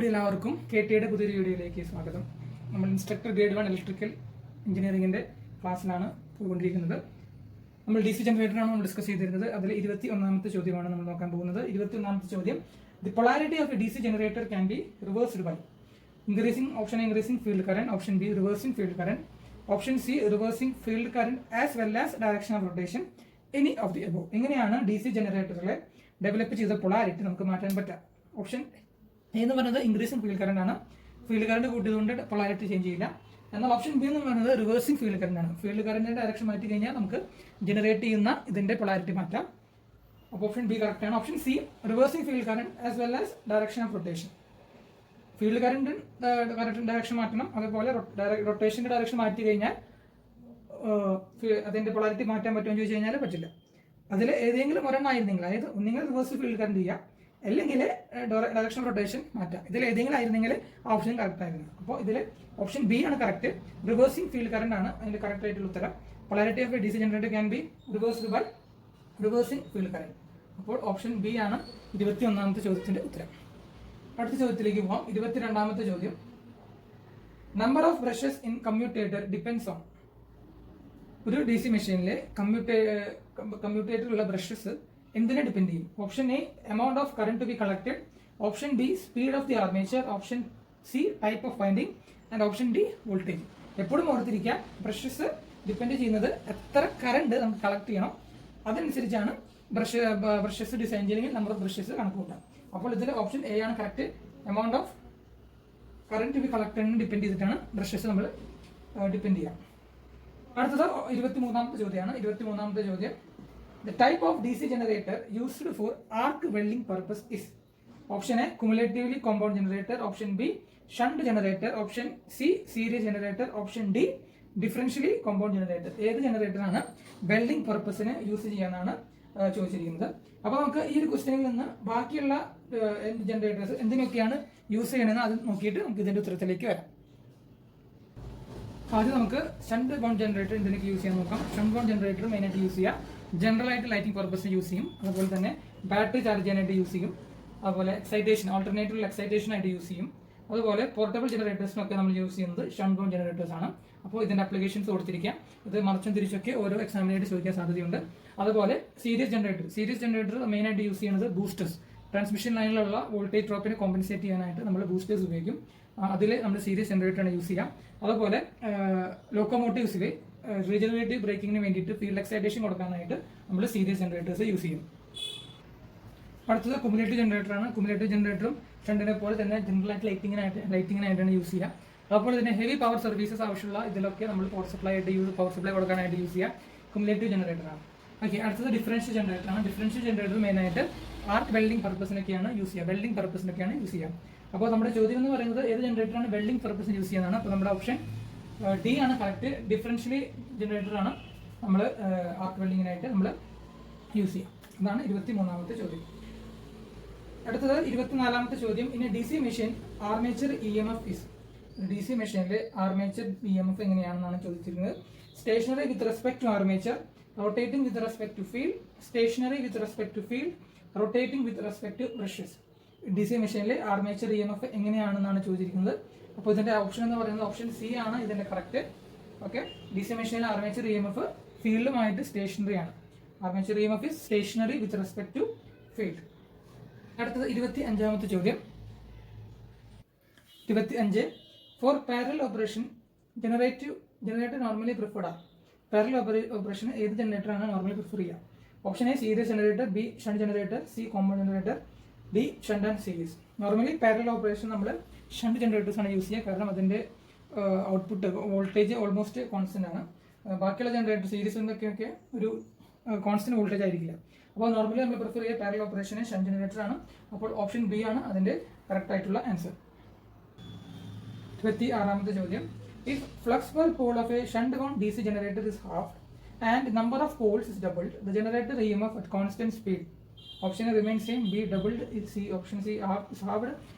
കൂടി എല്ലാവർക്കും KTയുടെ പുതിയൊരു വീഡിയോയിലേക്ക് സ്വാഗതം. നമ്മൾ ഇൻസ്ട്രക്ടർ ഗ്രേഡ് 1 ഇലക്ട്രിക്കൽ എഞ്ചിനീയറിംഗിന്റെ ക്ലാസ്സിലാണ് പോയിക്കൊണ്ടിരിക്കുന്നത്. നമ്മൾ DC ജനറേറ്ററാണ് നമ്മൾ ഡിസ്കസ് ചെയ്തിരുന്നത്. അതിൽ 21ാമത്തെ ചോദ്യമാണ് നമ്മൾ നോക്കാൻ പോകുന്നത്. 21ാമത്തെ ചോദ്യം, the polarity of a DC generator can be reversed by increasing field current, option B reversing field current, option C reversing field current as well as direction of rotation, any of the above. എങ്ങനെയാണ് DC ജനറേറ്ററിലെ develop ചെയ്ത polarity നമുക്ക് മാറ്റാൻ പറ്റുക? Option A എന്ന് പറയുന്നത് increasing field current ആണ്. Field current കൂട്ടിയതുകൊണ്ട് polarity change ചെയ്യില്ല. എന്നാൽ ഓപ്ഷൻ ബി എന്ന് പറയുന്നത് റിവേഴ്സിംഗ് ഫീൽഡ് കറന്റ് ആണ്. ഫീൽഡ് കറന്റിന്റെ ഡയറക്ഷൻ മാറ്റി കഴിഞ്ഞാൽ നമുക്ക് ജനറേറ്റ് ചെയ്യുന്ന ഇതിന്റെ പൊളാരിറ്റി മാറ്റാം. അപ്പോൾ ഓപ്ഷൻ ബി കറക്റ്റ് ആണ്. Option C reversing field current as well as direction of rotation. Field current direction മാറ്റണം, അതേപോലെ റൊട്ടേഷന്റെ ഡയറക്ഷൻ മാറ്റി കഴിഞ്ഞാൽ അതിന്റെ പൊളാരിറ്റി മാറ്റാൻ പറ്റുമോ എന്ന് ചോദിച്ചു കഴിഞ്ഞാൽ പറ്റില്ല. അതിൽ ഏതെങ്കിലും ഒരെണ്ണമായിരുന്നെങ്കിൽ, അതായത് ഒന്നെങ്കിൽ റിവേഴ്സ് ഫീൽഡ് കറന്റ് ചെയ്യാം, അല്ലെങ്കിൽ ഡയറക്ഷൻ ഓഫ് റൊട്ടേഷൻ മാറ്റാം. ഇതിൽ ഏതെങ്കിലും ആയിരുന്നെങ്കിൽ ഓപ്ഷൻ കറക്റ്റ് ആയിരുന്നു. അപ്പോൾ ഇതിൽ ഓപ്ഷൻ ബി ആണ് കറക്റ്റ്. റിവേഴ്സിംഗ് ഫീൽഡ് കറന്റ് ആണ് അതിന്റെ കറക്റ്റ് ആയിട്ടുള്ള ഉത്തരം. Polarity of a DC generator can be reversed by reversing field current. അപ്പോൾ ഓപ്ഷൻ ബി ആണ് 21ാമത്തെ ചോദ്യത്തിന്റെ ഉത്തരം. അടുത്ത ചോദ്യത്തിലേക്ക് പോകാം. 22ാമത്തെ ചോദ്യം, number of brushes in commutator depends on. ഒരു DC മെഷീനിലെ കമ്മ്യൂട്ടേറ്ററിലുള്ള ബ്രഷസ് എന്തിനെ ഡിപ്പെൻഡ് ചെയ്യും? Option A amount of current to be collected, option B speed of the armature, option C type of winding, and option D voltage. എപ്പോഴും ഓർത്തിരിക്കുക, brushes depend ചെയ്യുന്നത് എത്ര കറന്റ് നമുക്ക് കളക്ട് ചെയ്യണം അതനുസരിച്ചാണ് ബ്രഷസ് ഡിസൈൻ ചെയ്യണമെങ്കിൽ നമ്പർ ഓഫ് ബ്രഷസ് കണക്ക് കൂട്ടാം. അപ്പോൾ ഇതിൽ ഓപ്ഷൻ എ ആണ് correct. Amount of current to be കളക്റ്റഡിന് ഡിപ്പെൻഡ് ചെയ്തിട്ടാണ് ബ്രഷസ് നമ്മൾ ഡിപ്പെൻഡ് ചെയ്യാം. അടുത്തത് 23ാമത്തെ ചോദ്യമാണ്. 23ാമത്തെ ചോദ്യം, the type of DC generator used for arc welding purpose is. Option A cumulatively compound generator, option B shunt generator, option C series generator, option D differentially compound generator. ഏത് generator ആണ് welding പർപ്പസിന് use ചെയ്യാനാണ് ചോദിച്ചിരിക്കുന്നത്. അപ്പോൾ നമുക്ക് ഈ ഒരു ക്വസ്റ്റ്യനിൽ നിന്ന് ബാക്കിയുള്ള ജനറേറ്റേഴ്സ് എന്തിനൊക്കെയാണ് യൂസ് ചെയ്യണമെന്ന് അത് നോക്കിയിട്ട് നമുക്ക് ഇതിന്റെ ഉത്തരത്തിലേക്ക് വരാം. ആദ്യം നമുക്ക് ഷണ്ട് ബൗണ്ട് ജനറേറ്റർ എന്തിനൊക്കെ യൂസ് ചെയ്യാൻ നോക്കാം. ഷണ്ട് ബൗണ്ട് ജനറേറ്റർ മെയിനായിട്ട് യൂസ് ചെയ്യാം, ജനറൽ ആയിട്ട് ലൈറ്റിംഗ് പർപ്പസിന് യൂസ് ചെയ്യും, അതുപോലെ തന്നെ ബാറ്ററി ചാർജ് ചെയ്യാനായിട്ട് യൂസ് ചെയ്യും, അതുപോലെ എക്സൈറ്റേഷൻ ആൾട്ടർനേറ്റീവ് എക്സൈറ്റേഷൻ ആയിട്ട് യൂസ് ചെയ്യും, അതുപോലെ പോർട്ടബിൾ ജനറേറ്റേഴ്സിനൊക്കെ നമ്മൾ യൂസ് ചെയ്യുന്നത് ഷണ്ട് ബൗണ്ട് ജനറേറ്റേഴ്സ് ആണ്. അപ്പോൾ ഇതിന്റെ അപ്ലിക്കേഷൻസ് കൊടുത്തിരിക്കാം. ഇത് മറിച്ചും തിരിച്ചൊക്കെ ഓരോ എക്സാമിനായിട്ട് ചോദിക്കാൻ സാധ്യതയുണ്ട്. അതുപോലെ സീരീസ് ജനറേറ്റർ മെയിനായിട്ട് യൂസ് ചെയ്യുന്നത് ബൂസ്റ്റേഴ്സ്, ട്രാൻസ്മിഷൻ ലൈനിലുള്ള വോൾട്ടേജ് ഡ്രോപ്പിനെ കോമ്പൻസേറ്റ് ചെയ്യാനായിട്ട് നമ്മൾ ബൂസ്റ്റേഴ്സ് ഉപയോഗിക്കും. അതിൽ നമ്മൾ സീരീസ് ജനറേറ്ററാണ് യൂസ് ചെയ്യാം. അതുപോലെ ലോക്കോമോട്ടീവ്സിൽ റീജനറേറ്റീവ് ബ്രേക്കിങ്ങിന് വേണ്ടിയിട്ട് ഫീൽഡ് എക്സൈറ്റേഷൻ കൊടുക്കാനായിട്ട് നമ്മൾ സീരീസ് ജനറേറ്റേഴ്സ് യൂസ് ചെയ്യും. അടുത്തത് കുമുലേറ്റീവ് ജനറേറ്ററാണ്. കുമുലേറ്റീവ് ജനറേറ്ററും ഷണ്ടിനെ പോലെ തന്നെ ജനറൽ ആയിട്ട് ലൈറ്റിങ്ങിനായിട്ടാണ് യൂസ് ചെയ്യുക. അതുപോലെ തന്നെ ഹെവി പവർ സർവീസസ് ആവശ്യമുള്ള ഇതിലൊക്കെ നമ്മൾ പവർ സപ്ലൈ കൊടുക്കാനായിട്ട് യൂസ് ചെയ്യുക കുമുലേറ്റീവ് ജനറേറ്ററാണ്. ഓക്കെ, അടുത്തത് ഡിഫറൻഷ്യൽ ജനറേറ്ററാണ്. ഡിഫറൻഷ്യൽ ജനറേറ്റർ മെയിനായിട്ട് ആർക്ക് വെൽഡിംഗ് പർപ്പസിനൊക്കെയാണ് യൂസ് ചെയ്യുക. അപ്പോൾ നമ്മുടെ ചോദ്യം എന്ന് പറയുന്നത് ഏത് ജനറേറ്ററാണ് വെൽഡിംഗ് പർപ്പസിന് യൂസ് ചെയ്യുന്നതാണ്. അപ്പോൾ നമ്മുടെ ഓപ്ഷൻ ഡി ആണ് കറക്റ്റ്. ഡിഫറൻഷ്യലി ജനറേറ്ററാണ് നമ്മൾ ആർക്ക് വെൽഡിങ്ങിനായിട്ട് നമ്മൾ യൂസ് ചെയ്യാം. അതാണ് 23ാമത്തെ ചോദ്യം. അടുത്തത് 24ാമത്തെ ചോദ്യം, ഇനി DC machine armature EMF is. DC മെഷീനിലെ ആർമേച്ചർ EMF എങ്ങനെയാണെന്നാണ് ചോദിച്ചിരുന്നത്. Stationary with respect to armature, rotating with respect to field, stationary with respect to field, rotating with respect to brushes. DC മെഷീനിലെ ആർമേച്ചർ EMF എങ്ങനെയാണെന്നാണ് ചോദിച്ചിരിക്കുന്നത്. അപ്പോൾ ഇതിന്റെ option എന്ന് പറയുന്നത് ഓപ്ഷൻ സി ആണ് ഇതിന്റെ കറക്റ്റ്. ഓക്കെ, DC മെഷീനിലെ ആർമേച്ചർ EMF ഫീൽഡുമായിട്ട് സ്റ്റേഷനറി ആണ്. Armature EMF is stationary with respect to field. അടുത്തത് 25ാമത്തെ ചോദ്യം. 25, for parallel operation generator normally preferred ആണ്. പാരലൽ ഓപ്പറേഷൻ ഏത് ജനറേറ്ററാണ് നോർമലി പ്രിഫർ ചെയ്യുക? Option A series generator, B shunt generator, C compound generator, D shunt and series. Normally parallel operation നമ്മൾ shunt generators ആണ് use ചെയ്യുക, കാരണം അതിന്റെ ഔട്ട്പുട്ട് വോൾട്ടേജ് ഓൾമോസ്റ്റ് കോൺസ്റ്റന്റ് ആണ്. ബാക്കിയുള്ള ജനറേറ്റർ സീരീസ് എന്നൊക്കെ ഒരു കോൺസ്റ്റന്റ് വോൾട്ടേജ് ആയിരിക്കില്ല. അപ്പോൾ നോർമലി നമ്മൾ പ്രിഫർ ചെയ്യുക പാരലൽ ഓപ്പറേഷന് ഷണ്ട് ജനറേറ്റർ ആണ്. അപ്പോൾ ഓപ്ഷൻ ബി ആണ് അതിന്റെ കറക്റ്റ് ആയിട്ടുള്ള ആൻസർ. 26ാമത്തെ ചോദ്യം, if flux per pole of a shunt bound DC generator is halved and number of poles is doubled, the generator EMF at constant speed. Option A remains same, B doubled, option C is halved,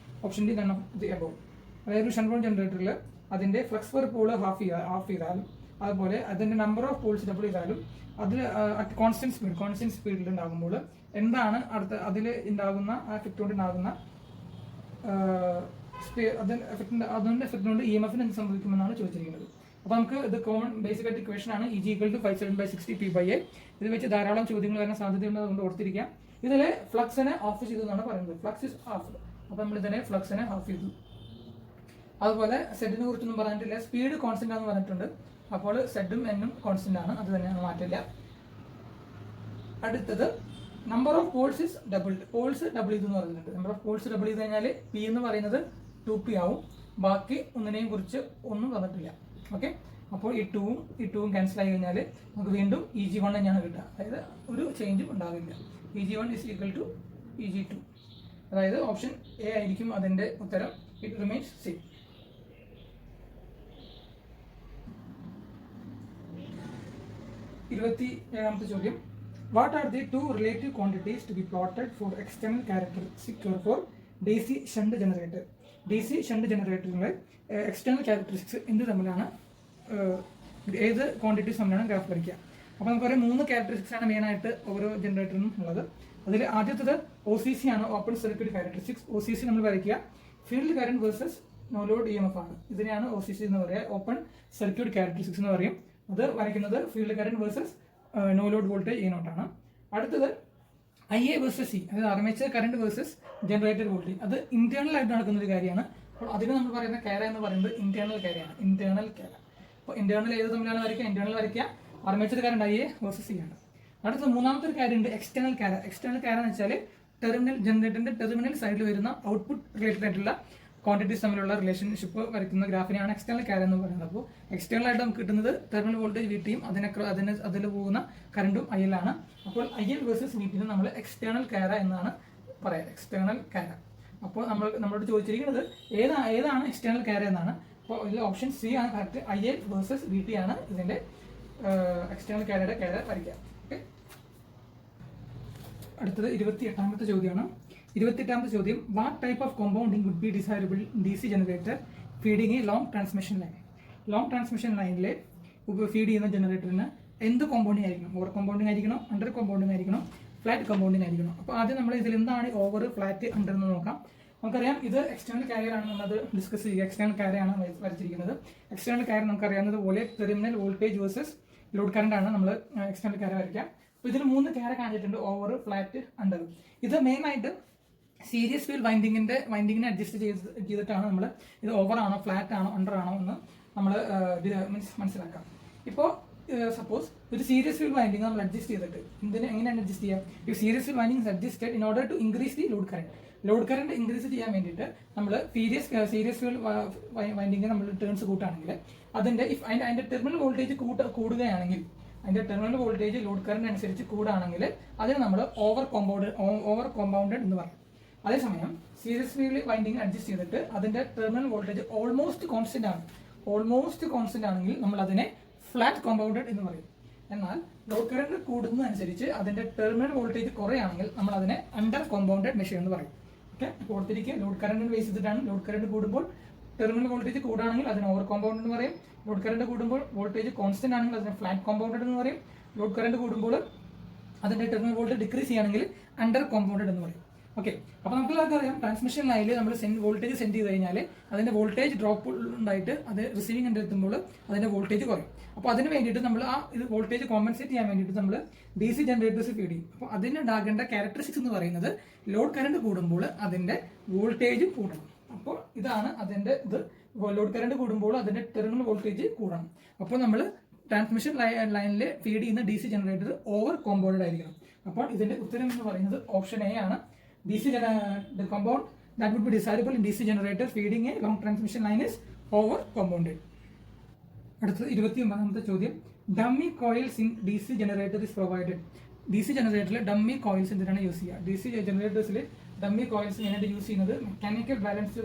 option D none of the above. അതായത് shunt bound ജനറേറ്ററിൽ അതിന്റെ flux per Paul half ചെയ്താലും അതുപോലെ അതിന്റെ number of Paul's double ചെയ്താലും അതിൽ at constant സ്പീഡിൽ ഉണ്ടാകുമ്പോൾ എന്താണ് അതിൽ ഉണ്ടാകുന്ന ആ എഫക്റ്റ് കൊണ്ട് ഉണ്ടാകുന്ന അതുകൊണ്ട് എഫക്റ്റ് കൊണ്ട് EMF എന്ത് സംഭവിക്കുമെന്നാണ് ചോദിച്ചിരിക്കുന്നത്. അപ്പോൾ നമുക്ക് ഇത് കോമൺ ബേസിക് ആയിട്ട് ഇക്വേഷൻ ആണ് E = 5/7/60 ഇത് വെച്ച് ധാരാളം ചോദ്യങ്ങൾ വരാൻ സാധ്യതയുണ്ട്, അതുകൊണ്ട് ഓർത്തിരിക്കാം. ഇതിൽ ഫ്ലക്സിനെ ഓഫ് ചെയ്തു എന്നാണ് പറയുന്നത്. Flux is of. അപ്പോൾ നമ്മൾ ഇതിനെ ഫ്ലക്സിനെ ഓഫ് ചെയ്തു. അതുപോലെ സെഡിനെ കുറിച്ചൊന്നും പറഞ്ഞിട്ടില്ല. സ്പീഡ് കോൺസ്റ്റന്റ് ആണെന്ന് പറഞ്ഞിട്ടുണ്ട്. അപ്പോൾ സെഡും എന്നും കോൺസ്റ്റന്റ് ആണ്, അത് തന്നെയാണ്, മാറ്റില്ല. അടുത്തത് number of poles is doubled. Poles double ചെയ്തു എന്ന് പറഞ്ഞിട്ടുണ്ട്. നമ്പർ ഓഫ് പോൾസ് ഡബിൾ ചെയ്ത് കഴിഞ്ഞാൽ P എന്ന് പറയുന്നത് 2P ആവും. ബാക്കി ഒന്നിനെയും കുറിച്ച് ഒന്നും തന്നിട്ടില്ല. ഓക്കെ, അപ്പോൾ ഈ 2ഉം ക്യാൻസൽ ആയി കഴിഞ്ഞാൽ നമുക്ക് വീണ്ടും EG1 തന്നെയാണ് കിട്ടുക. അതായത് ഒരു ചേഞ്ചും ഉണ്ടാവില്ല. EG1 = EG2. അതായത് ഓപ്ഷൻ A ആയിരിക്കും അതിൻ്റെ ഉത്തരം. It remains same. ചോദ്യം. What are the 2 relative quantities to be plotted for external characteristic for DC shunt generator? DC shunt ജനറേറ്ററിലെ എക്സ്റ്റേണൽ ക്യാരക്ടറിസ്റ്റിക്സ് എന്ത് തമ്മിലാണ്, ഏത് ക്വാണ്ടിറ്റീസ് തമ്മിലാണ് ഗ്രാഫ് വരയ്ക്കുക? അപ്പോൾ നമുക്കറിയാം 3 ക്യാരക്ടറിസ്റ്റിക്സ് ആണ് മെയിനായിട്ട് ഓരോ ജനറേറ്ററിനും ഉള്ളത്. അതിൽ ആദ്യത്തത് OCC ആണ്, ഓപ്പൺ സർക്യൂട്ട് ക്യാരക്ടറിസ്റ്റിക്സ്. OCC നമ്മൾ വരയ്ക്കുക field current versus no load EMF ആണ്. ഇതിനെയാണ് OCC എന്ന് പറയുക, ഓപ്പൺ സർക്യൂട്ട് ക്യാരക്ടറിസ്റ്റിക്സ് എന്ന് പറയും. അത് വരയ്ക്കുന്നത് field current versus no load voltage A0 ആണ്. അടുത്തത് IA വേഴ്സസ് C, അതായത് armature current versus generator voltage. അത് ഇന്റേണൽ ആയിട്ട് നടക്കുന്ന ഒരു കാര്യമാണ്. അപ്പോൾ അതിന് നമ്മൾ പറയുന്ന കാര എന്ന് പറയുന്നത് ഇന്റേണൽ കാരയാണ്. ഇന്റേണൽ കാര. അപ്പോൾ ഇന്റേണൽ ഏത് തമ്മിലാണ് വരയ്ക്കുക? ഇന്റേണൽ വരയ്ക്കുക armature current IA versus C ആണ്. അടുത്ത മൂന്നാമത്തെ ഒരു കാര്യമുണ്ട്, എക്സ്റ്റേണൽ കാര. എക്സ്റ്റേണൽ കാര എന്ന് വെച്ചാൽ ടെർമിനൽ ജനറേറ്ററിന്റെ ടെർമിനൽ സൈഡിൽ വരുന്ന ഔട്ട്പുട്ട് റിലേറ്റഡ് ആയിട്ടുള്ള ക്വാണ്ടിറ്റീസ് തമ്മിലുള്ള റിലേഷൻഷിപ്പ് വരയ്ക്കുന്ന ഗ്രാഫിനെയാണ് എക്സ്റ്റേണൽ കാര എന്ന് പറയുന്നത്. അപ്പോൾ എക്സ്റ്റേണൽ ആയിട്ട് നമുക്ക് കിട്ടുന്നത് ടെർമിനൽ വോൾട്ടേജ് VTയും അതിൽ പോകുന്ന കറണ്ടും IL ആണ്. അപ്പോൾ IL വേഴ്സസ് VT നമ്മൾ എക്സ്റ്റേണൽ കാര എന്നാണ് പറയുക, എക്സ്റ്റേണൽ കാര. അപ്പോൾ നമ്മളോട് ചോദിച്ചിരിക്കുന്നത് ഏതാണ് എക്സ്റ്റേണൽ കാര എന്നാണ്. അപ്പോൾ ഇതിൽ ഓപ്ഷൻ C ആണ് കറക്റ്റ്. IL വേഴ്സസ് VT ആണ് ഇതിന്റെ എക്സ്റ്റേണൽ കാരയുടെ കാര വരയ്ക്കുക. ഓക്കെ, അടുത്തത് 28ാമത്തെ ചോദ്യമാണ്. 28ാമത്തെ ചോദ്യം. What type of compounding would be desirable in DC generator feeding a long transmission line? Long transmission ലൈനിൽ ഫീഡ് ചെയ്യുന്ന ജനറേറ്ററിന് എന്ത് കോമ്പൗണ്ടിങ് ആയിരിക്കണം? ഓവർ കോമ്പൗണ്ടിങ് ആയിരിക്കണം, അണ്ടർ കോമ്പൗണ്ടിങ് ആയിരിക്കണം, ഫ്ലാറ്റ് കോമ്പൗണ്ടിങ് ആയിരിക്കണം? അപ്പോൾ ആദ്യം നമ്മൾ ഇതിൽ എന്താണ് ഓവർ, ഫ്ലാറ്റ്, അണ്ടർ എന്ന് നോക്കാം. നമുക്കറിയാം ഇത് എക്സ്റ്റേണൽ കാരിയറാണ്, നമ്മളത് ഡിസ്കസ് ചെയ്യുക. എക്സ്റ്റേണൽ കാരിയാണ് വരച്ചിരിക്കുന്നത്. എക്സ്റ്റേണൽ കാരിയർ നമുക്കറിയാവുന്നത് പോലെ terminal voltage versus load current ആണ് നമ്മൾ എക്സ്റ്റേണൽ കാരിയർ വരയ്ക്കാം. അപ്പോൾ ഇതിൽ 3 കാര കാണിച്ചിട്ടുണ്ട്, ഓവർ, ഫ്ലാറ്റ്, അണ്ടർ. ഇത് മെയിനായിട്ട് സീരീസ് ഫീൽഡ് വൈൻഡിങ്ങിനെ അഡ്ജസ്റ്റ് ചെയ്തിട്ടാണ് നമ്മൾ ഇത് ഓവർ ആണോ, ഫ്ലാറ്റ് ആണോ, അണ്ടർ ആണോ എന്ന് നമ്മൾ മനസ്സിലാക്കാം. ഇപ്പോൾ സപ്പോസ് ഒരു സീരീസ് ഫീൽഡ് വൈൻഡിങ് നമ്മൾ അഡ്ജസ്റ്റ് ചെയ്തിട്ട് എങ്ങനെയാണ് അഡ്ജസ്റ്റ് ചെയ്യുക? ഈ series field winding adjusted in order to increase the load current. Load current increase ചെയ്യാൻ വേണ്ടിയിട്ട് നമ്മൾ സീരീസ് ഫീൽഡ് വൈൻഡിങ് നമ്മൾ ടേൺസ് കൂട്ടുകയാണെങ്കിൽ അതിന്റെ ടെർമിനൽ വോൾട്ടേജ് കൂടുകയാണെങ്കിൽ, അതിന്റെ ടെർമിനൽ വോൾട്ടേജ് ലോഡ് കറന്റ് അനുസരിച്ച് കൂടുകയാണെങ്കിൽ അതിന് നമ്മൾ ഓവർ കോമ്പൗണ്ടഡ് എന്ന് പറയും. അതേസമയം സീരീസ് ഫീൽഡ് വൈൻഡിങ് അഡ്ജസ്റ്റ് ചെയ്തിട്ട് അതിന്റെ ടെർമിനൽ വോൾട്ടേജ് ഓൾമോസ്റ്റ് കോൺസ്റ്റന്റ് ആണെങ്കിൽ നമ്മൾ അതിനെ ഫ്ലാറ്റ് കോമ്പൗണ്ടഡ് എന്ന് പറയും. എന്നാൽ ലോഡ് കറന്റ് കൂടുന്നതനുസരിച്ച് അതിന്റെ ടെർമിനൽ വോൾട്ടേജ് കുറയാണെങ്കിൽ നമ്മൾ അതിനെ അണ്ടർ കോമ്പൗണ്ടഡ് മെഷീൻ എന്ന് പറയും. ഓക്കെ, ഓർത്തിരിക്കുക, ലോഡ് കറന്റ് ബേസ് ചെയ്തിട്ടാണ്. ലോഡ് കറന്റ് കൂടുമ്പോൾ ടെർമിനൽ വോൾട്ടേജ് കൂടുകയാണെങ്കിൽ അതിനെ ഓവർ കോമ്പൗണ്ടഡ് എന്ന് പറയും. ലോഡ് കറന്റ് കൂടുമ്പോൾ വോൾട്ടേജ് കോൺസ്റ്റന്റ് ആണെങ്കിൽ അതിനെ ഫ്ലാറ്റ് കോമ്പൗണ്ടഡ് എന്ന് പറയും. ലോഡ് കറന്റ് കൂടുമ്പോൾ അതിന്റെ ടെർമിനൽ വോൾട്ടേജ് ഡിക്രീസ് ചെയ്യുകയാണെങ്കിൽ അണ്ടർ കോമ്പൗണ്ടഡ് എന്ന് പറയും. ഓക്കെ, അപ്പോൾ നമുക്കെല്ലാവർക്കും അറിയാം ട്രാൻസ്മിഷൻ ലൈനിൽ നമ്മൾ വോൾട്ടേജ് സെൻഡ് ചെയ്ത് കഴിഞ്ഞാൽ അതിന്റെ വോൾട്ടേജ് ഡ്രോപ്പ് ഉണ്ടായിട്ട് അത് റിസീവിംഗ് എൻഡ് എത്തുമ്പോൾ അതിന്റെ വോൾട്ടേജ് കുറയും. അപ്പോൾ അതിന് വേണ്ടിയിട്ട് നമ്മൾ ഇത് വോൾട്ടേജ് കോമ്പൻസേറ്റ് ചെയ്യാൻ വേണ്ടിയിട്ട് നമ്മൾ DC ജനറേറ്റേഴ്സ് ഫീഡ് ചെയ്യും. അപ്പോൾ അതിനുണ്ടാകേണ്ട ക്യാരക്ടറിസ്റ്റിക്സ് എന്ന് പറയുന്നത് ലോഡ് കറന്റ് കൂടുമ്പോൾ അതിന്റെ വോൾട്ടേജ് കൂടണം. അപ്പോൾ ഇതാണ് അതിന്റെ ലോഡ് കറന്റ് കൂടുമ്പോൾ അതിന്റെ ടെർമിനൽ വോൾട്ടേജ് കൂടണം. അപ്പോൾ നമ്മൾ ട്രാൻസ്മിഷൻ ലൈനിൽ ഫീഡ് ചെയ്യുന്ന DC ജനറേറ്റർ ഓവർ കോമ്പൗണ്ടഡ് ആയിരിക്കണം. അപ്പോൾ ഇതിന്റെ ഉത്തരം എന്ന് പറയുന്നത് ഓപ്ഷൻ A ആണ്. The compound that would be desirable in DC generator feeding a long transmission line is over compounded. അടുത്തത് 29ാമത്തെ ചോദ്യം. Dummy coils in DC generator is provided. DC ജനറേറ്ററിൽ ഡമ്മി കോയിൽസ് എന്തിനാണ് യൂസ് ചെയ്യുക? DC ജനറേറ്റേഴ്സിൽ ഡമ്മി കോയിൽസ് മെയിനായിട്ട് use ചെയ്യുന്നത് mechanical balance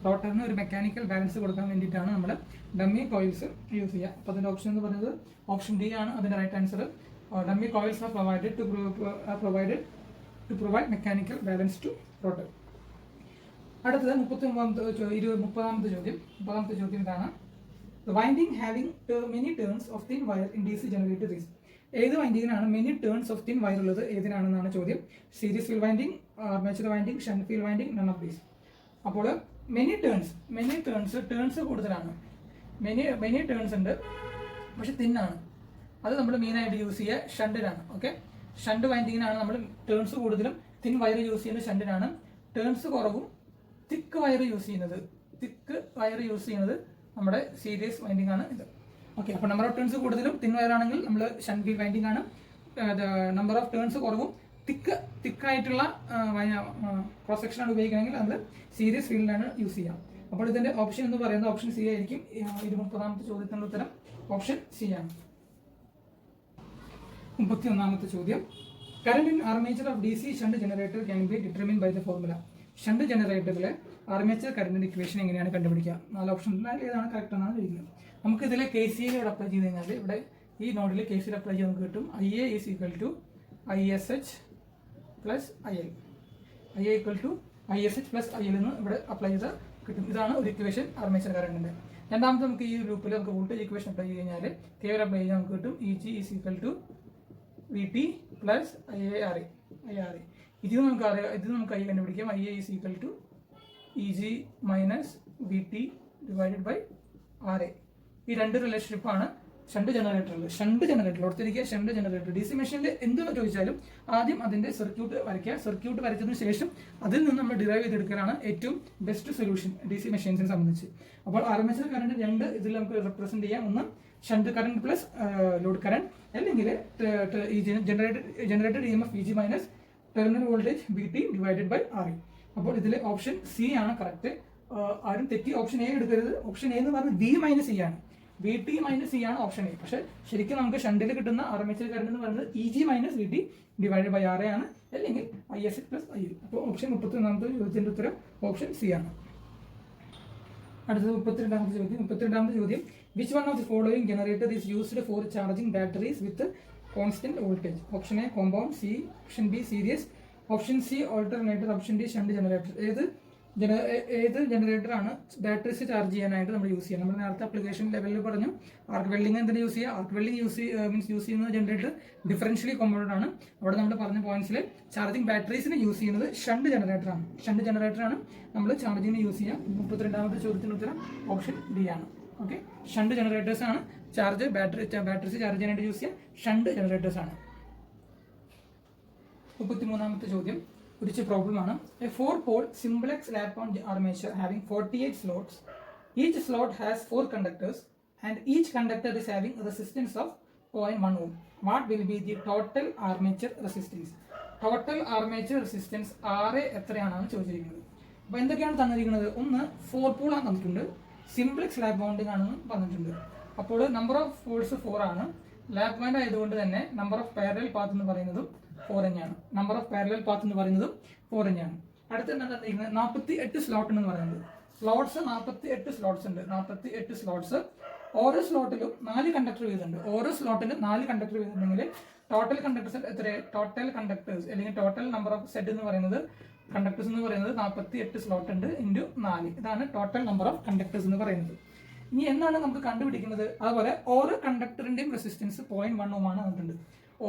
റോട്ടറിന് ഒരു mechanical balance കൊടുക്കാൻ വേണ്ടിയിട്ടാണ് നമ്മൾ ഡമ്മി കോയിൽസ് യൂസ് ചെയ്യുക. അപ്പോൾ അതിന്റെ ഓപ്ഷൻ എന്ന് പറയുന്നത് ഓപ്ഷൻ D ആണ് അതിന്റെ right answer. Dummy coils are provided to provide mechanical balance to rotor. അടുത്തത് 30ാമത്തെ ചോദ്യം ഇതാണ്. The winding having many turns of thin wire in DC generator is. ഏത് വൈൻഡിങ്ങിനാണ് many turns of thin wire ഉള്ളത്? ഏതിനാണെന്നാണ് ചോദ്യം. Series field winding, armature winding, shunt field winding, none of these. അപ്പോൾ turns കൂടുതലാണ്, മെനി ടേൺസ് ഉണ്ട്, പക്ഷെ തിന്നാണ്. അത് നമ്മൾ മെയിനായിട്ട് യൂസ് ചെയ്യുക ഷണ്ടിനാണ്. ഓക്കെ, ഷണ്ട് വൈൻഡിങ്ങിനാണ് നമ്മൾ ടേൺസ് കൂടുതലും. തിൻ വയർ യൂസ് ചെയ്യുന്നത് ഷണ്ടിനാണ്. ടേൺസ് കുറവും തിക്ക് വയർ യൂസ് ചെയ്യുന്നത് നമ്മുടെ സീരീസ് വൈൻഡിങ് ആണ് ഇത്. ഓക്കെ, അപ്പോൾ നമ്പർ ഓഫ് ടേൺസ് കൂടുതലും തിൻ വയർ ആണെങ്കിൽ നമ്മൾ ഷണ്ട് ഫീൽഡ് വൈൻഡിങ് ആണ്. നമ്പർ ഓഫ് ടേൺസ് കുറവും തിക്കായിട്ടുള്ള ക്രോസ് സെക്ഷൻ ആണ് ഉപയോഗിക്കുകയാണെങ്കിൽ നമ്മൾ സീരീസ് ഫീൽഡിലാണ് യൂസ് ചെയ്യാം. അപ്പോൾ ഇതിന്റെ ഓപ്ഷൻ എന്ന് പറയുന്നത് ഓപ്ഷൻ സി ആയിരിക്കും. 30ാമത്തെ ചോദ്യത്തിനുള്ള ഉത്തരം ഓപ്ഷൻ സി ആണ്. 31ാമത്തെ ചോദ്യം, current in armature of DC shunt generator can be determined by the formula. Shunt ജനറേറ്ററിലെ ആർമേച്ചർ കറന്റിന്റെ ഇക്വേഷൻ എങ്ങനെയാണ് കണ്ടുപിടിക്കുക? 4 ഓപ്ഷൻ ഏതാണ് കറക്റ്റ് എന്നാണ് ചോദിക്കുന്നത്. നമുക്ക് ഇതിലെ KCL ഇവിടെ അപ്ലൈ ചെയ്ത് കഴിഞ്ഞാൽ ഇവിടെ ഈ നോഡിൽ KCL അപ്ലൈ ചെയ്ത് നമുക്ക് കിട്ടും IA is equal to ISH plus IL. IA equal to ISH plus IL എന്ന് ഇവിടെ അപ്ലൈ ചെയ്താൽ കിട്ടും. ഇതാണ് ഒരു ഇക്വേഷൻ ആർമേച്ചർ കറന്റിന്റെ. രണ്ടാമത്തെ നമുക്ക് ഈ ഗ്രൂപ്പിൽ നമുക്ക് വോൾട്ടേജ് ഇക്വേഷൻ അപ്ലൈ ചെയ്ത് കഴിഞ്ഞാൽ KVL അപ്ലൈ ചെയ്താൽ നമുക്ക് കിട്ടും EG is equal to VT plus IARA. ഇത് നമുക്ക് I കണ്ടുപിടിക്കാം. IA is equal to EG minus VT divided by RA. ഈ രണ്ട് റിലേഷൻഷിപ്പാണ് ഷണ്ട് ജനറേറ്ററിൽ ഓർത്തിരിക്കുക. ഷണ്ട് ജനറേറ്റർ DC മെഷീനിൽ എന്ത് ചോദിച്ചാലും ആദ്യം അതിന്റെ സർക്യൂട്ട് വരയ്ക്കുക. സർക്യൂട്ട് വരച്ചതിന് ശേഷം അതിൽ നിന്ന് നമ്മൾ ഡിറൈവ് ചെയ്തെടുക്കലാണ് ഏറ്റവും ബെസ്റ്റ് സൊല്യൂഷൻ DC മെഷീൻസിനെ സംബന്ധിച്ച്. അപ്പോൾ ആർമേച്ചർ കറന്റ് രണ്ട് ഇതിൽ നമുക്ക് റെപ്രസെന്റ് ചെയ്യാം. ഒന്ന് shunt current plus load current, അല്ലെങ്കിൽ generated EMF VG minus terminal voltage VT divided by RE. അപ്പോൾ ഇതിൽ ഓപ്ഷൻ സി ആണ് കറക്റ്റ്. ആരും തെറ്റി ഓപ്ഷൻ എ എടുക്കരുത്. ഓപ്ഷൻ എ എന്ന് പറഞ്ഞാൽ V മൈനസ് E ആണ്. VT മൈനസ് E ആണ് ഓപ്ഷൻ എ. പക്ഷേ ശരിക്കും നമുക്ക് ഷണ്ടിൽ കിട്ടുന്ന ആർമേച്ചർ കറന്റ് എന്ന് പറയുന്നത് EG minus VT divided by RA ആണ്, അല്ലെങ്കിൽ ISH പ്ലസ് IL. അപ്പോൾ ഓപ്ഷൻ 31ാമത്തെ ചോദ്യത്തിന്റെ ഉത്തരം ഓപ്ഷൻ സി ആണ്. അടുത്തത് 32ാമത്തെ ചോദ്യം, which one of the following generator is used for charging batteries with constant voltage? Option A compound, option B series, option C alternator, option D shunt generator. ഏത് generator ആണ് batteries charge ചെയ്യാനായിട്ട് നമ്മൾ use ചെയ്യുക? നമ്മൾ നേരത്തെ application ലെവലിൽ പറഞ്ഞു arc welding എന്തിനാ യൂസ് ചെയ്യുക? ആർക്ക് വെൽഡിംഗ് യൂസ് ചെയ്യുന്ന ജനറേറ്റർ ഡിഫറൻഷ്യലി കോമ്പൗണ്ടഡ് ആണ്. അവിടെ നമ്മൾ പറഞ്ഞ പോയിന്റ്സിൽ ചാർജിങ് ബാറ്ററീസിന് യൂസ് ചെയ്യുന്നത് ഷണ്ട് ജനറേറ്റർ ആണ് നമ്മൾ ചാർജിങ്ങിന് യൂസ് ചെയ്യുക. 32ാമത്തെ ചോദ്യത്തിന് ഉത്തരം ഓപ്ഷൻ ഡി ആണ്. ഓക്കെ, ഷണ്ട് ജനറേറ്റേഴ്സ് ആണ് ബാറ്ററീസ് ചാർജ് ചെയ്യാനായിട്ട് യൂസ് ചെയ്യുക. ഷണ്ട് ജനറേറ്റേഴ്സ് ആണ്. 33ാമത്തെ ചോദ്യം ഒരു പ്രോബ്ലം ആണ്. A 4-pole simplex lap-on armature having 48 slots. Each slot has 4 conductors and each conductor is having a resistance of 0.1 ohm. What will be the total armature resistance? Total armature resistance RA എത്രയാണെന്ന് ചോദിച്ചിരിക്കുന്നത്. അപ്പോൾ എന്തൊക്കെയാണ് തന്നിരിക്കുന്നത്? ഒന്ന് 4-pole ആണ് തന്നിട്ടുണ്ട്, simplex lap bounding ആണെന്ന് പറഞ്ഞിട്ടുണ്ട്. അപ്പോൾ നമ്പർ ഓഫ് പോൾസ് 4 ആണ്. ലാപ്പ് ബൗണ്ട് ആയതുകൊണ്ട് തന്നെ നമ്പർ ഓഫ് പാരലൽ പാത്ത് എന്ന് പറയുന്നതും 4 തന്നെയാണ്. അടുത്ത എന്താണ് 48 സ്ലോട്ട് എന്ന് പറയുന്നത്. 48 സ്ലോട്ട്സ് ഉണ്ട്. 48 സ്ലോട്ട്സ്. ഓരോ സ്ലോട്ടിലും 4 കണ്ടക്ടർ വീതമുണ്ട്. ഉണ്ടെങ്കിൽ ടോട്ടൽ കണ്ടക്ടേഴ്സ് അല്ലെങ്കിൽ ടോട്ടൽ നമ്പർ ഓഫ് സെറ്റ് എന്ന് പറയുന്നത് കണ്ടക്ടേഴ്സ് എന്ന് പറയുന്നത് 48 സ്ലോട്ട് ഉണ്ട് ഇൻറ്റു 4. ഇതാണ് ടോട്ടൽ നമ്പർ ഓഫ് കണ്ടക്ടേഴ്സ് എന്ന് പറയുന്നത്. ഇനി എന്നാണ് നമുക്ക് കണ്ടുപിടിക്കുന്നത്? അതുപോലെ ഓരോ കണ്ടക്ടറിന്റെയും റെസിസ്റ്റൻസ് 0.1 ഓം ആണ് തന്നിട്ടുണ്ട്.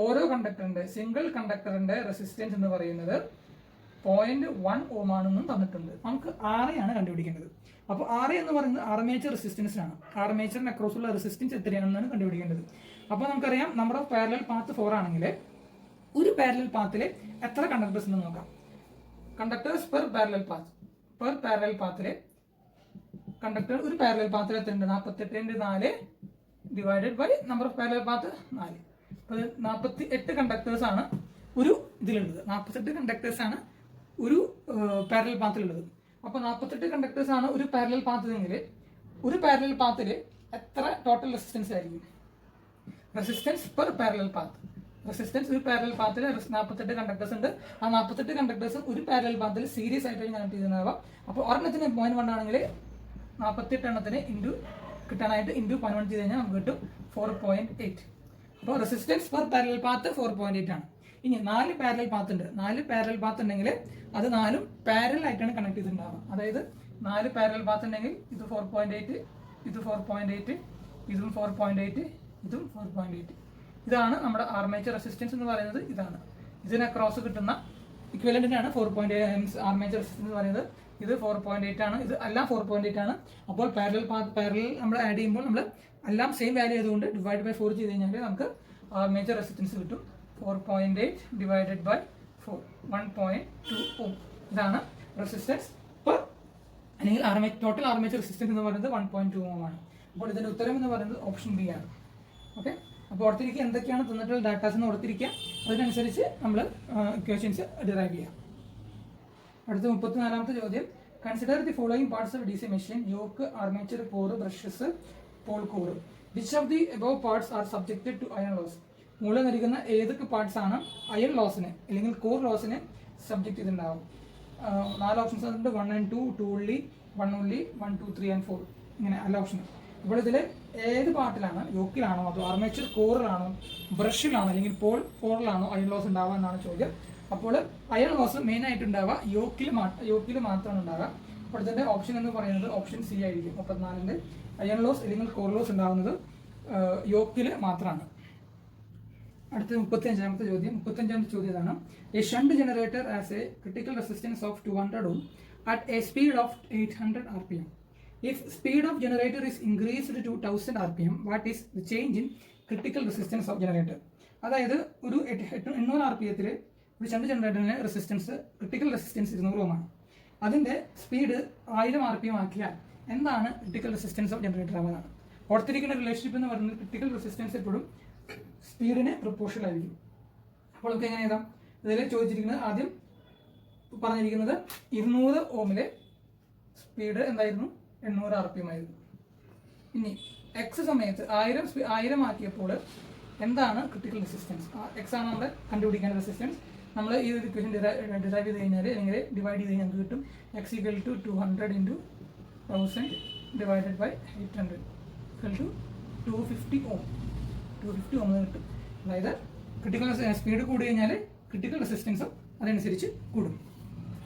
ഓരോ കണ്ടക്ടറിന്റെ സിംഗിൾ കണ്ടക്ടറിന്റെ റെസിസ്റ്റൻസ് എന്ന് പറയുന്നത് 0.1 ഓം ആണെന്നും തന്നിട്ടുണ്ട്. നമുക്ക് RA ആണ് കണ്ടുപിടിക്കേണ്ടത്. അപ്പോൾ RA എന്ന് പറയുന്നത് ആർമേച്ചർ റെസിസ്റ്റൻസ് ആണ്. ആർമേച്ചറിന് അക്രോസ് ഉള്ള റെസിസ്റ്റൻസ് എത്രയാണെന്നാണ് കണ്ടുപിടിക്കേണ്ടത്. അപ്പോൾ നമുക്കറിയാം നമ്പർ ഓഫ് പാരലൽ പാത്ത് 4 ആണെങ്കിൽ ഒരു പാരലൽ പാത്തിൽ എത്ര കണ്ടക്ടേഴ്സ് ഉണ്ടെന്ന് നോക്കാം. കണ്ടക്ടേഴ്സ് പെർ പാരലൽ പാത്തിലെ കണ്ടക്ടർ ഒരു പാരലൽ പാത്തിൽ എത്രയുണ്ട്? 48/4 divided by number of parallel path 4. 48 conductors ആണ് ഒരു ഇതിലുള്ളത്. 48 കണ്ടക്ടേഴ്സ് ആണ് ഒരു പാരലൽ പാത്തിലുള്ളത്. അപ്പോൾ 48 കണ്ടക്ടേഴ്സ് ആണ് ഒരു പാരലൽ പാത്തിലെങ്കിൽ ഒരു പാരലൽ പാത്തിൽ എത്ര ടോട്ടൽ റെസിസ്റ്റൻസ് ആയിരിക്കും? Resistance per parallel path. ഒരു പാരലൽ പാത്തിൽ 48 കണ്ടക്ടേഴ്സ് ഉണ്ട്. ആ 48 കണ്ടക്ടേഴ്സ് ഒരു പാരലൽ പാത്തിൽ സീരീസ് ആയിട്ട് കണക്ട് ചെയ്യുന്നതാവാം. അപ്പോൾ ഒരെണ്ണത്തിന് 0.1 ആണെങ്കിൽ 48 എണ്ണത്തിന് കിട്ടാനായിട്ട് ഇൻറ്റു 0.1 ചെയ്ത് കഴിഞ്ഞാൽ നമുക്ക് കിട്ടും 4.8. അപ്പോൾ റെസിസ്റ്റൻസ് പെർ പാരലൽ പാത്ത് 4.8 ആണ്. ഇനി 4 പാരലൽ പാത്ത് ഉണ്ട്. 4 പാരലൽ പാത്ത് ഉണ്ടെങ്കിൽ അത് 4ഉം പാരലൽ ആയിട്ടാണ് കണക്ട് ചെയ്തിട്ടുണ്ടാവുക. അതായത് 4 പാരലൽ പാത്ത് ഉണ്ടെങ്കിൽ ഇത് 4.8, ഇത് 4.8, ഇതും 4.8, ഇതും 4.8. ഇതാണ് നമ്മുടെ ആർമേച്ചർ റെസിസ്റ്റൻസ് എന്ന് പറയുന്നത്. ഇതാണ് ഇതിന് അക്രോസ് കിട്ടുന്ന ഇക്വലന്റിനാണ് 4.8 ആർമേച്ചർ റെസിസ്റ്റൻസ് എന്ന് പറയുന്നത്. ഇത് 4.8 ആണ്, ഇത് എല്ലാം 4.8 ആണ്. അപ്പോൾ പാരലൽ നമ്മൾ ആഡ് ചെയ്യുമ്പോൾ നമ്മൾ എല്ലാം സെയിം വാല്യൂ ആയതുകൊണ്ട് ഡിവൈഡ് ബൈ 4 ചെയ്ത് കഴിഞ്ഞാൽ നമുക്ക് മേജർ റെസിസ്റ്റൻസ് കിട്ടും. 4.8 ഡിവൈഡഡ് ബൈ 4 1.2 ഓം. ഇതാണ് റെസിസ്റ്റൻസ് പെർ, അല്ലെങ്കിൽ ടോട്ടൽ ആർമേച്ചർ റെസിസ്റ്റൻസ് എന്ന് പറയുന്നത് 1.2 ഓം ആണ്. അപ്പോൾ ഇതിന്റെ ഉത്തരം എന്ന് പറയുന്നത് ഓപ്ഷൻ ബി ആണ്. ഓക്കെ, അപ്പോൾ ഓർത്തിരിക്കുക എന്തൊക്കെയാണ് തന്നിട്ടുള്ള ഡാറ്റാസ് എന്ന് ഓർത്തിരിക്കുക, അതിനനുസരിച്ച് നമ്മൾ ഇക്വേഷൻസ് ഡിറൈവ് ചെയ്യാം. അടുത്ത 34ാമത്തെ ചോദ്യം, consider the following parts of DC machine: yoke, armature, core, brushes, pole core. Which of the above parts are subjected to iron loss? മുകളിൽ നൽകുന്ന ഏതൊക്കെ പാർട്സ് ആണ് അയൺ ലോസിന് അല്ലെങ്കിൽ കോർ ലോസിന് സബ്ജക്ട് ചെയ്തിട്ടുണ്ടാവും? 4 ഓപ്ഷൻസ് ഉണ്ട്. 1 and 2, 2 only, 1 only, 1, 2, 3 and 4, ഇങ്ങനെ അല്ല option. അപ്പോൾ ഇതിൽ ഏത് പാർട്ടിലാണ്, യോക്കിലാണോ അതോ ആർമേച്ചർ കോറിലാണോ ബ്രഷിലാണോ അല്ലെങ്കിൽ പോളിലാണോ അയൺ ലോസ് ഉണ്ടാവുക എന്നാണ് ചോദ്യം. അപ്പോൾ അയൺ ലോസ് മെയിൻ ആയിട്ട് ഉണ്ടാവുക യോക്കിൽ മാത്രമാണ് ഉണ്ടാവുക. അപ്പോൾ ഇതിന്റെ ഓപ്ഷൻ എന്ന് പറയുന്നത് ഓപ്ഷൻ സി ആയിരിക്കും. 34ന്റെ അയൺ ലോസ് അല്ലെങ്കിൽ കോർ ലോസ് ഉണ്ടാവുന്നത് യോക്കിൽ മാത്രമാണ്. അടുത്ത 35ാമത്തെ ചോദ്യം. 35ാമത്തെ ചോദ്യം ഇതാണ്: A shunt generator as A critical resistance of 200 ohm at a speed of 800 rpm. If speed of generator is increased to 1000 rpm, what is the change in critical resistance of generator? അതായത് ഒരു 800 rpm ഒരു shunt ജനറേറ്ററിന് resistance, critical resistance 200 ohm ആണ്. അതിന്റെ speed 1000 rpm ആക്കിയാൽ എന്താണ് critical resistance of generator ആവുന്നതാണ്. ഓർത്തിരിക്കുന്ന relationship എന്ന് പറയുന്നത് ക്രിട്ടിക്കൽ റെസിസ്റ്റൻസ് എപ്പോഴും സ്പീഡിന് പ്രൊപ്പോർഷണൽ ആയിരിക്കും. അപ്പോൾ നമുക്ക് എങ്ങനെ എഴുതാം? ഇതിൽ ചോദിച്ചിരിക്കുന്നത്, ആദ്യം പറഞ്ഞിരിക്കുന്നത് 200 ഓമിലെ സ്പീഡ് എന്തായിരുന്നു? 800 rpm ആയിരുന്നു. ഇനി എക്സ് സമയത്ത് 1000 ആക്കിയപ്പോൾ എന്താണ് ക്രിട്ടിക്കൽ റെസിസ്റ്റൻസ്? എക്സ് ആണ് നമ്മൾ കണ്ടുപിടിക്കേണ്ട റെസിസ്റ്റൻസ്. നമ്മൾ ഈ ഒരു ഇക്വേഷൻ ഡിറൈവ് ചെയ്ത് കഴിഞ്ഞാൽ അല്ലെങ്കിൽ ഡിവൈഡ് ചെയ്ത് കഴിഞ്ഞാൽ നമുക്ക് കിട്ടും X equal to 200 into 1000 divided by 800 equal to 250 ohm. 250 ohm കിട്ടും. അതായത് ക്രിട്ടിക്കൽ സ്പീഡ് കൂടി കഴിഞ്ഞാൽ ക്രിട്ടിക്കൽ റെസിസ്റ്റൻസും അതനുസരിച്ച് കൂടും.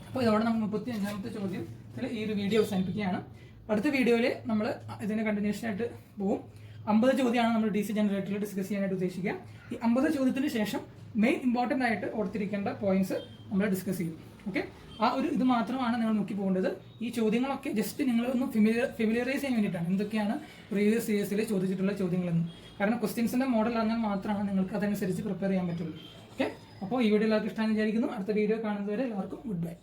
അപ്പോൾ ഇതോടെ നമ്മൾ 35ാമത്തെ ചോദ്യത്തിൽ ഈ ഒരു വീഡിയോ അവസാനിപ്പിക്കുകയാണ്. അടുത്ത വീഡിയോയിൽ നമ്മൾ ഇതിന് കണ്ടിന്യൂഷൻ ആയിട്ട് പോകും. 50 ചോദ്യമാണ് നമ്മൾ DC ജനറേറ്ററിൽ ഡിസ്കസ് ചെയ്യാനായിട്ട് ഉദ്ദേശിക്കുക. ഈ 50 ചോദ്യത്തിന് ശേഷം മെയിൻ ഇമ്പോർട്ടൻ്റ് ആയിട്ട് ഓർത്തിരിക്കേണ്ട പോയിന്റ്സ് നമ്മൾ ഡിസ്കസ് ചെയ്യും. ഓക്കെ, ആ ഒരു ഇത് മാത്രമാണ് നിങ്ങൾ നോക്കി പോകേണ്ടത്. ഈ ചോദ്യങ്ങളൊക്കെ ജസ്റ്റ് നിങ്ങൾ ഒന്ന് ഫെമിലിയറൈസ് ചെയ്യാൻ വേണ്ടിയിട്ടാണ് എന്തൊക്കെയാണ് പ്രീവിയസ് ഇയേഴ്സിൽ ചോദിച്ചിട്ടുള്ള ചോദ്യങ്ങളെന്ന്. കാരണം ക്വസ്റ്റ്യൻസിന്റെ മോഡൽ അറിഞ്ഞാൽ മാത്രമാണ് നിങ്ങൾക്ക് അതനുസരിച്ച് പ്രിപ്പയർ ചെയ്യാൻ പറ്റുള്ളൂ. ഓക്കെ, അപ്പോൾ ഈ വീഡിയോ എല്ലാവർക്കും ഇഷ്ടമാണെന്ന് വിചാരിക്കുന്നു. അടുത്ത വീഡിയോ കാണുന്നതുവരെ എല്ലാവർക്കും ഗുഡ് ബൈ.